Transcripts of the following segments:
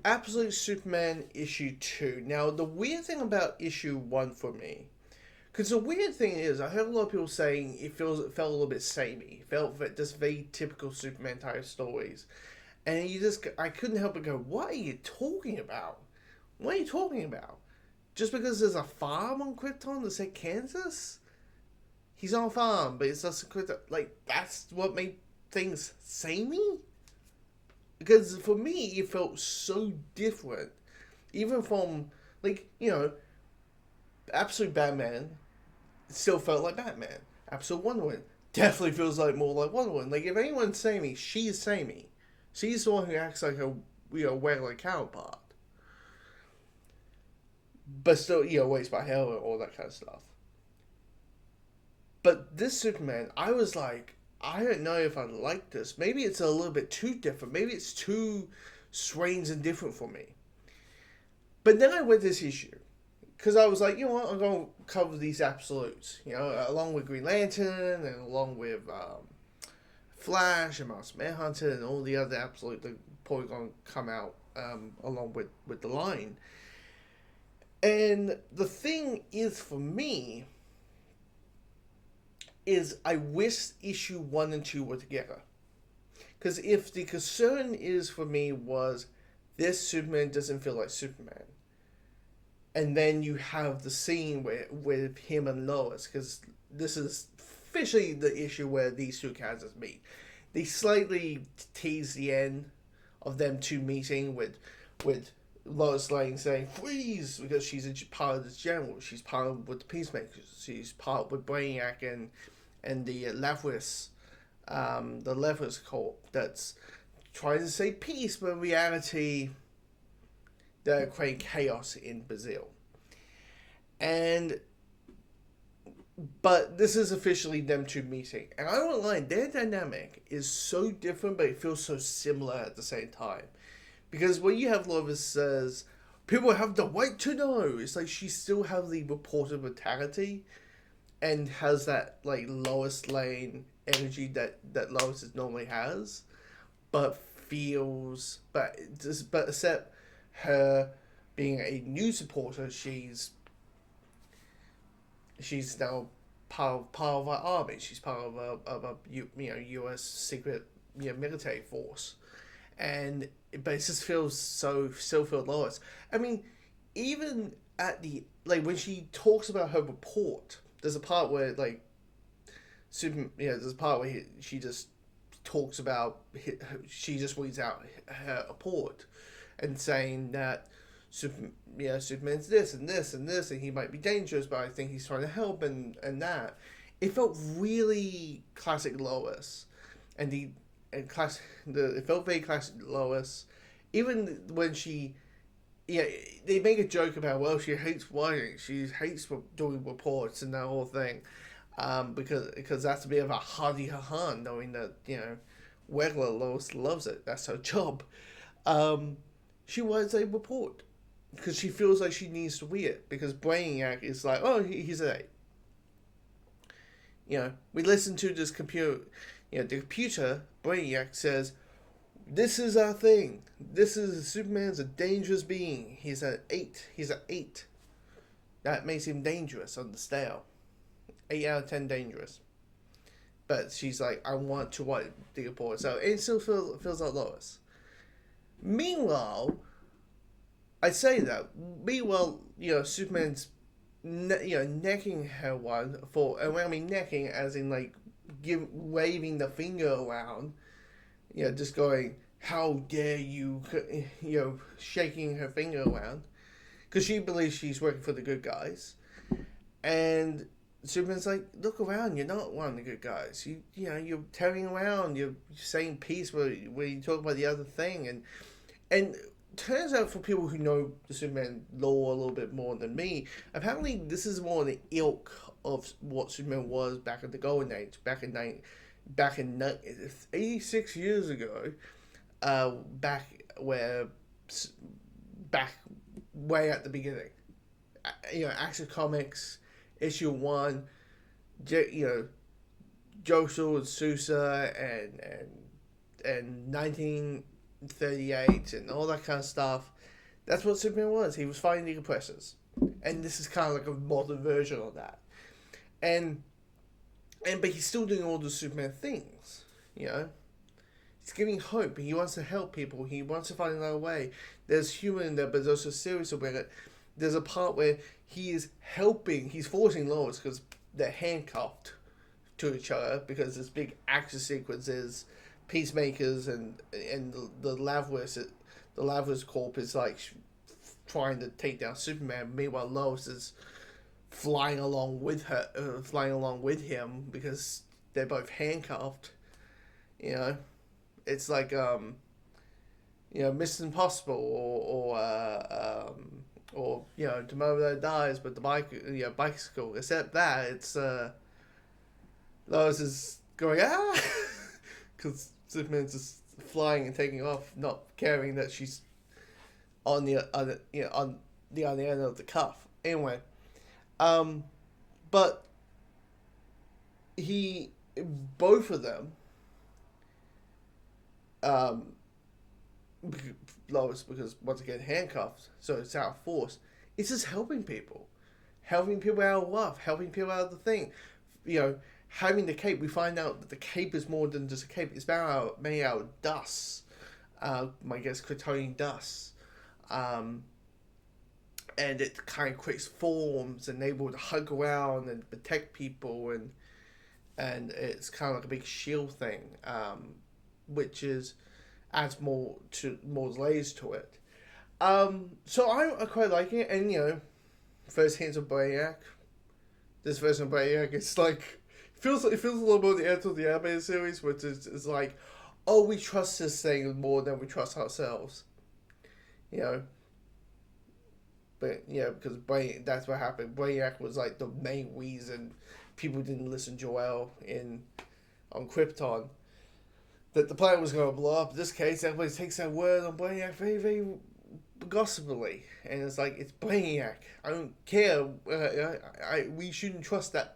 Absolute Superman issue 2. Now, the weird thing about issue 1 for me, because the weird thing is, I heard a lot of people saying it felt a little bit samey. It felt just very typical Superman type stories. And I couldn't help but go, what are you talking about? What are you talking about? Just because there's a farm on Krypton that said Kansas? He's on a farm, but it's just Krypton. Like, that's what made things samey? Because for me, it felt so different. Even from, Absolute Batman still felt like Batman. Absolute Wonder Woman definitely feels like more like Wonder Woman. Like, if anyone's samey, she's samey. She's the one who acts like a regular counterpart. But still, waits by hell and all that kind of stuff. But this Superman, I was like, I don't know if I like this. Maybe it's a little bit too different. Maybe it's too strange and different for me. But then I read this issue. Because I was like, you know what, I'm going to cover these absolutes. Along with Green Lantern and along with Flash and Master Manhunter and all the other absolutes that are probably going to come out along with the line. And the thing is, for me, is I wish issue 1 and 2 were together. Because if the concern is for me was this Superman doesn't feel like Superman, and then you have the scene with him and Lois, because this is officially the issue where these two characters meet. They slightly tease the end of them two meeting with Lois Lane saying freeze because she's a part of this general. She's part with the Peacemakers. She's part with Brainiac and the Leftwich Corp that's trying to say peace, but in reality they're creating chaos in Brazil. But this is officially them two meeting. And I won't lie, their dynamic is so different, but it feels so similar at the same time. Because when you have Lois says, people have the right to know, it's like she still has the reporter mentality and has that, like, Lois Lane energy that Lois normally has, but except her being a new supporter, she's now part of our army. She's part of a U.S. secret military force, but it just feels still feels Lois. I mean, even at the when she talks about her report, there's a part where there's a part where she just talks about she just reads out her report and saying that Superman's this and this and this, and he might be dangerous, but I think he's trying to help and that. It felt really classic Lois, it felt very classic Lois. Even when they make a joke about she hates writing, she hates doing reports and that whole thing, because that's a bit of a hardy ha knowing that regular Lois loves it. That's her job. She writes a report because she feels like she needs to read it, because Brainiac is like, oh, he's an 8. We listen to this computer. The computer, Brainiac, says, this is our thing. Superman's a dangerous being. He's an 8. He's an 8. That makes him dangerous on the scale. 8 out of 10 dangerous. But she's like, I want to write the report. So it still feels like Lois. Meanwhile, I say that. Meanwhile, Superman's, necking her one for, and when I mean necking, as in waving the finger around, just going, how dare you, shaking her finger around, because she believes she's working for the good guys, and Superman's like, look around, you're not one of the good guys. You're tearing around, you're saying peace where you talk about the other thing, and turns out, for people who know the Superman lore a little bit more than me, apparently this is more the ilk of what Superman was back in the Golden Age, back in 86 years ago, back way at the beginning. Action Comics issue 1, Joe and Sousa and 1938 and all that kind of stuff. That's what Superman was. He was fighting the oppressors, and this is kind of like a modern version of that. And but he's still doing all the Superman things, you know. He's giving hope. He wants to help people. He wants to find another way. There's humor in there, but there's also serious about it. There's a part where he is helping. He's forcing Lois because they're handcuffed to each other because this big action sequence is Peacemakers and the Lavras Corp is like trying to take down Superman. Meanwhile, Lois is flying along with him because they're both handcuffed. You know, it's like Mission Impossible or Tomorrow That Dies, but the bicycle. Except that it's Lois is going because Superman's just flying and taking off, not caring that she's on the other end of the cuff. Anyway, but both of them, Lois, because once again handcuffed, so it's out of force. It's just helping people out of love, helping people out of the thing. Having the cape, we find out that the cape is more than just a cape. It's made out of dust. I guess Kryptonian dust. And it kind of creates forms and able to hug around and protect people, and it's kind of like a big shield thing, which adds more layers to it. So I quite like it, and first hints of Brainiac. This version of Brainiac, it's like it feels a little bit the end of the animated series, which is like, oh, we trust this thing more than we trust ourselves. But because that's what happened. Brainiac was like the main reason people didn't listen to Joel on Krypton. That the planet was going to blow up. In this case, everybody takes that word on Brainiac very, very gossipily, and it's like, it's Brainiac. I don't care. We shouldn't trust that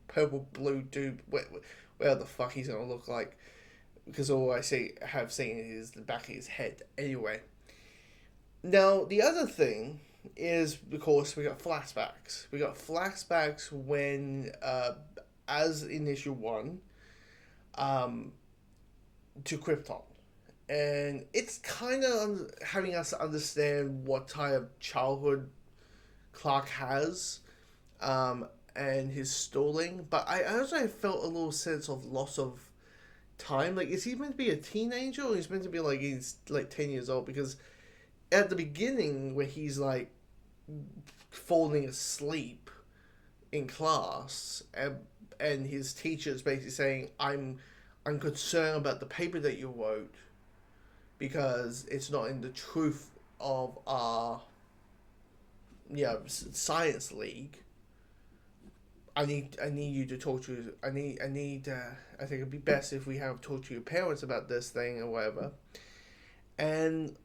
purple blue dude. Where the fuck he's going to look like? Because all I have seen is the back of his head. Anyway. Now, the other thing is, of course, we got flashbacks. We got flashbacks when, as in issue 1, to Krypton. And it's kind of having us understand what type of childhood Clark has, and his stalling. But I also felt a little sense of loss of time. Like, is he meant to be a teenager, or he's meant to be like, he's like 10 years old? Because at the beginning, where he's like falling asleep in class, and his teacher's basically saying, I'm concerned about the paper that you wrote because it's not in the truth of our science league. I need you to talk to. I think it'd be best if we have talked to your parents about this thing or whatever. And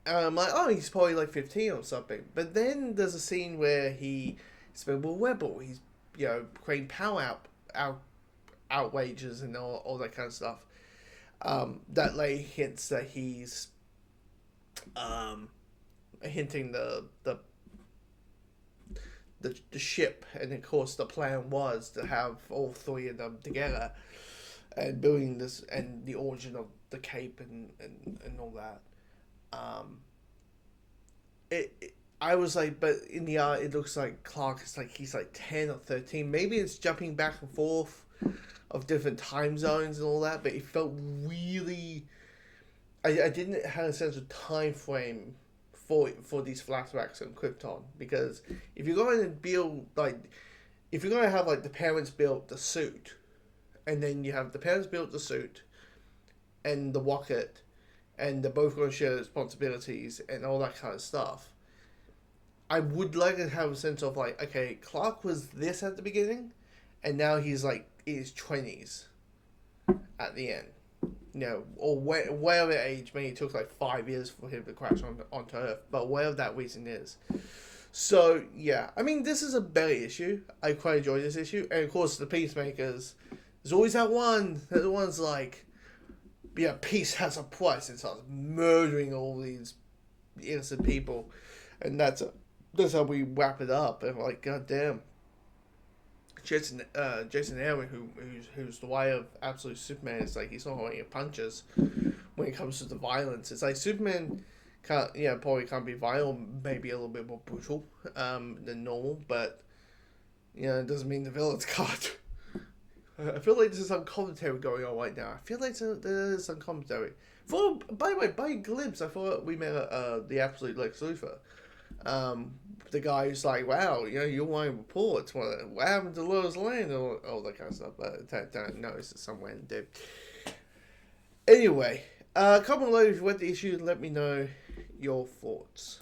I'm like, oh, he's probably like 15 or something. But then there's a scene where he's been with Rebel. He's creating power outrages and all that kind of stuff. That lay hints that he's hinting the ship, and of course the plan was to have all three of them together and building this, and the origin of the cape and all that. I was like, but in the art it looks like Clark is like, he's like 10 or 13. Maybe it's jumping back and forth of different time zones and all that, but it felt really, I didn't have a sense of time frame for these flashbacks on Krypton, because if you're going to build, like, if you're going to have like the parents build the suit, and then you have the parents build the suit and the rocket, and they're both going to share responsibilities and all that kind of stuff, I would like to have a sense of like, okay, Clark was this at the beginning, and now he's like in his 20s at the end. Or whatever age, maybe it took like 5 years for him to crash onto Earth, but whatever that reason is. So, yeah, I mean, this is a better issue. I quite enjoy this issue. And of course, the Peacemakers, there's always that one's like, peace has a price, and starts murdering all these innocent people, and that's how we wrap it up. And like, goddamn, Jason Aaron, who's the way of absolute Superman, is like he's not holding punches when it comes to the violence. It's like Superman can't, probably can't be violent, maybe a little bit more brutal than normal, but it doesn't mean the villains can't. I feel like there's some commentary going on right now. I feel like there's some commentary. By the way, by a glimpse, I thought we met the absolute Lex Luthor. The guy who's like, wow, you're writing reports. What happened to Lois Lane? All that kind of stuff. But don't notice it's somewhere in dude. Anyway, comment below if you went the issue and let me know your thoughts.